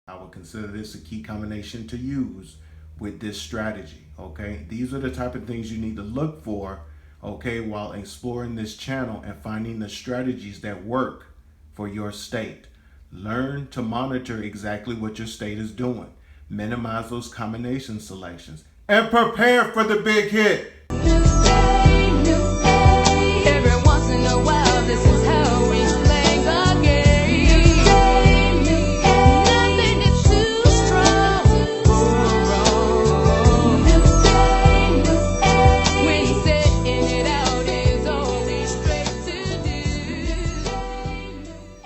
I would consider this a key combination to use with this strategy. Okay, these are the type of things you need to look for, okay, while exploring this channel and finding the strategies that work for your state. Learn to monitor exactly what your state is doing, minimize those combination selections, and prepare for the big hit. Every once in a while, this is how we play the game. Nothing is too strong or wrong. When setting it out is always straight to do.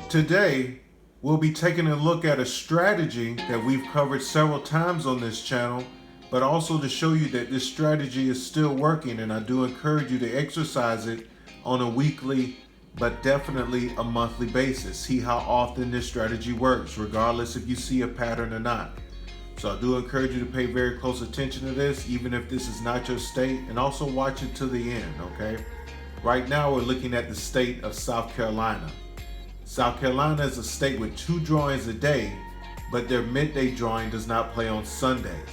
Today, we'll be taking a look at a strategy that we've covered several times on this channel, but also to show you that this strategy is still working, and I do encourage you to exercise it on a weekly, but definitely a monthly basis. See how often this strategy works, regardless if you see a pattern or not. So I do encourage you to pay very close attention to this, even if this is not your state, and also watch it to the end, okay? Right now, we're looking at the state of South Carolina. South Carolina is a state with 2 drawings a day, but their midday drawing does not play on Sundays.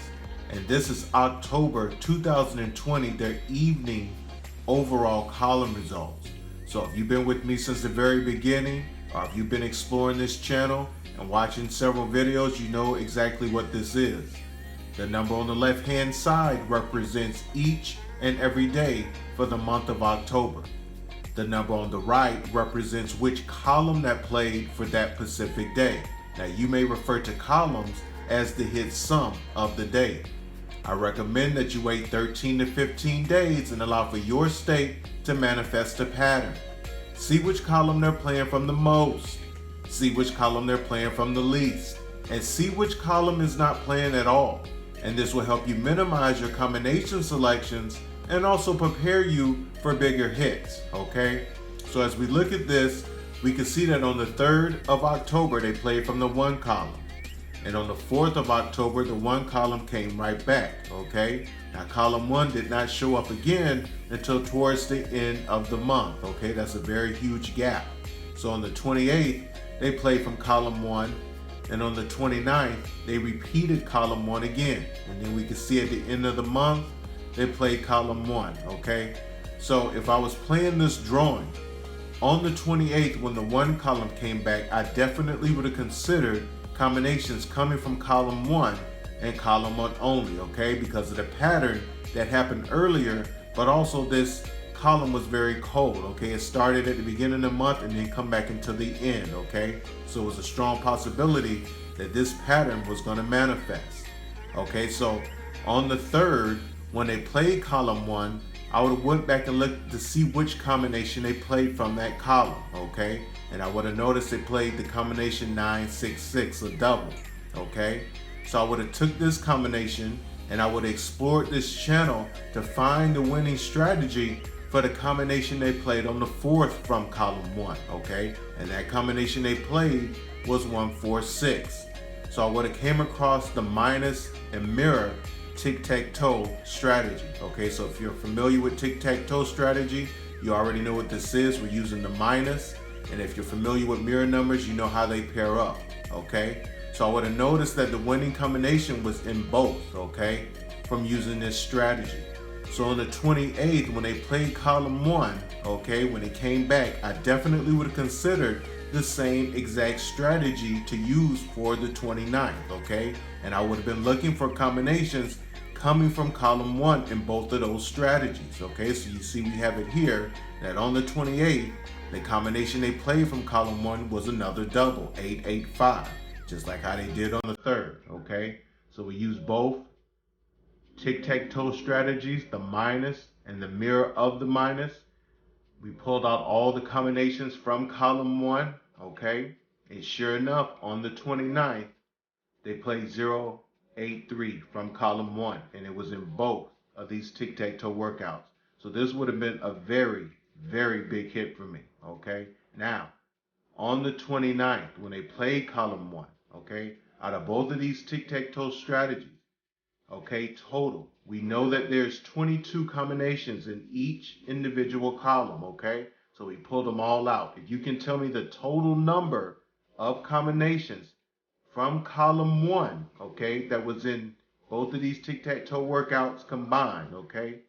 And this is October 2020, their evening overall column results. So if you've been with me since the very beginning, or if you've been exploring this channel and watching several videos, you know exactly what this is. The number on the left-hand side represents each and every day for the month of October. The number on the right represents which column that played for that specific day. Now you may refer to columns as the hit sum of the day. I recommend that you wait 13 to 15 days and allow for your state to manifest a pattern. See which column they're playing from the most, see which column they're playing from the least, and see which column is not playing at all. And this will help you minimize your combination selections and also prepare you for bigger hits, okay? So as we look at this, we can see that on the 3rd of October, they played from the 1 column. And on the 4th of October, the 1 column came right back, okay? Now column 1 did not show up again until towards the end of the month, okay? That's a very huge gap. So on the 28th, they played from column 1, and on the 29th, they repeated column 1 again. And then we can see at the end of the month, they played column 1, okay? So if I was playing this drawing, on the 28th, when the 1 column came back, I definitely would have considered combinations coming from column 1 and column 1 only, okay? Because of the pattern that happened earlier, but also this column was very cold, okay? It started at the beginning of the month and then come back into the end, okay? So it was a strong possibility that this pattern was going to manifest, okay? So on the 3rd, when they played column 1, I would have went back and looked to see which combination they played from that column, okay? And I would have noticed they played the combination 966, a double, okay? So I would have took this combination and I would have explored this channel to find the winning strategy for the combination they played on the 4th from column 1, okay? And that combination they played was 146. So I would have came across the minus and mirror tic-tac-toe strategy, okay? So if you're familiar with tic-tac-toe strategy, you already know what this is. We're using the minus, and if you're familiar with mirror numbers, you know how they pair up, okay? So I would have noticed that the winning combination was in both, okay, from using this strategy. So on the 28th, when they played column 1, okay, when it came back, I definitely would have considered the same exact strategy to use for the 29th, okay? And I would have been looking for combinations coming from column 1 in both of those strategies, okay? So you see we have it here that on the 28th, the combination they played from column 1 was another double, 885, just like how they did on the 3rd, okay? So we use both tic-tac-toe strategies, the minus and the mirror of the minus. We pulled out all the combinations from column 1, okay? And sure enough, on the 29th, they played 083 from column 1, and it was in both of these tic-tac-toe workouts. So this would have been a very, very big hit for me, okay? Now, on the 29th, when they played column 1, okay, out of both of these tic-tac-toe strategies, okay, total, we know that there's 22 combinations in each individual column, okay? So we pulled them all out. If you can tell me the total number of combinations from column 1, okay, that was in both of these tic-tac-toe workouts combined, okay?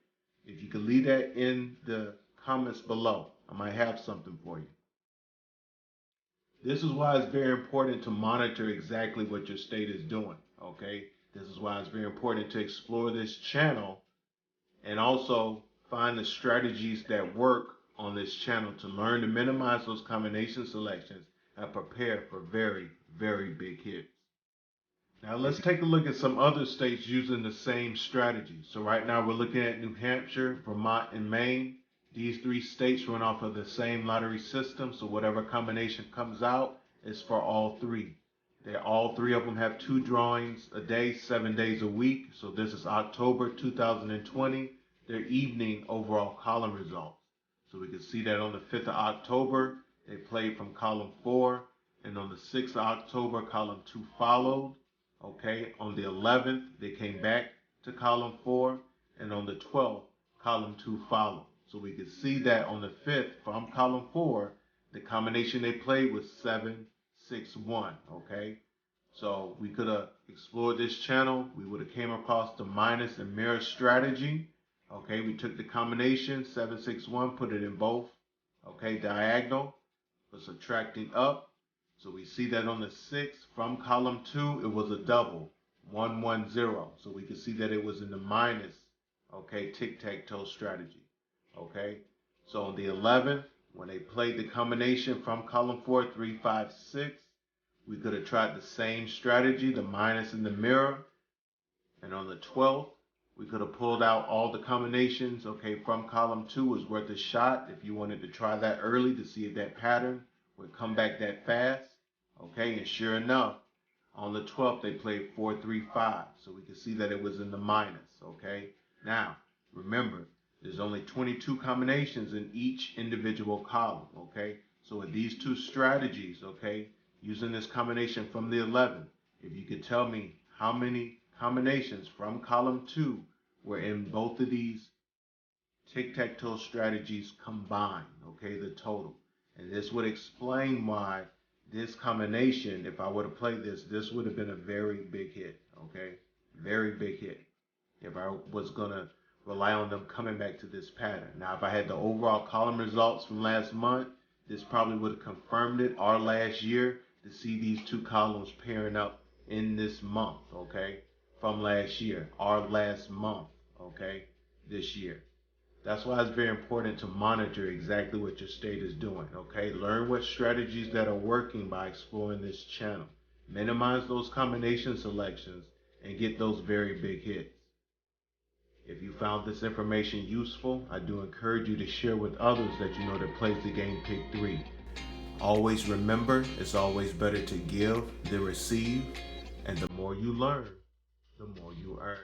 If you could leave that in the comments below, I might have something for you. This is why it's very important to monitor exactly what your state is doing, okay? This is why it's very important to explore this channel and also find the strategies that work on this channel to learn to minimize those combination selections and prepare for very, very big hits. Now let's take a look at some other states using the same strategy. So right now we're looking at New Hampshire, Vermont, and Maine. These 3 states run off of the same lottery system, so whatever combination comes out is for all 3. All 3 of them have 2 drawings a day, 7 days a week. So this is October 2020, their evening overall column results. So we can see that on the 5th of October, they played from column 4, and on the 6th of October, column 2 followed. Okay, on the 11th, they came back to column 4, and on the 12th, column 2 followed. So we can see that on the 5th, from column 4, the combination they played was 7, 6, 1, okay? So we could have explored this channel. We would have came across the minus and mirror strategy. Okay, we took the combination 7, 6, 1, put it in both. Okay, diagonal, but subtracting up. So we see that on the 6th from column 2, it was a double, 1, 1, 0. So we can see that it was in the minus, okay, tic-tac-toe strategy. Okay, so on the 11th, when they played the combination from column 4, 3, 5, 6, we could have tried the same strategy, the minus in the mirror. And on the 12th, we could have pulled out all the combinations, okay, from column 2 was worth a shot if you wanted to try that early to see if that pattern would come back that fast. Okay, and sure enough, on the 12th, they played 4, 3, 5. So we can see that it was in the minus, okay? Now, remember, there's only 22 combinations in each individual column, okay? So with these 2 strategies, okay, using this combination from the 11th, if you could tell me how many combinations from column 2 were in both of these tic-tac-toe strategies combined, okay, the total. And this would explain why this combination, if I would have played this would have been a very big hit, okay? Very big hit if I was going to rely on them coming back to this pattern. Now, if I had the overall column results from last month, this probably would have confirmed it, or last year, to see these 2 columns pairing up in this month, okay? From last year, or last month, okay? This year. That's why it's very important to monitor exactly what your state is doing, okay? Learn what strategies that are working by exploring this channel. Minimize those combination selections and get those very big hits. If you found this information useful, I do encourage you to share with others that you know that plays the game Pick 3. Always remember, it's always better to give than receive, and the more you learn, the more you earn.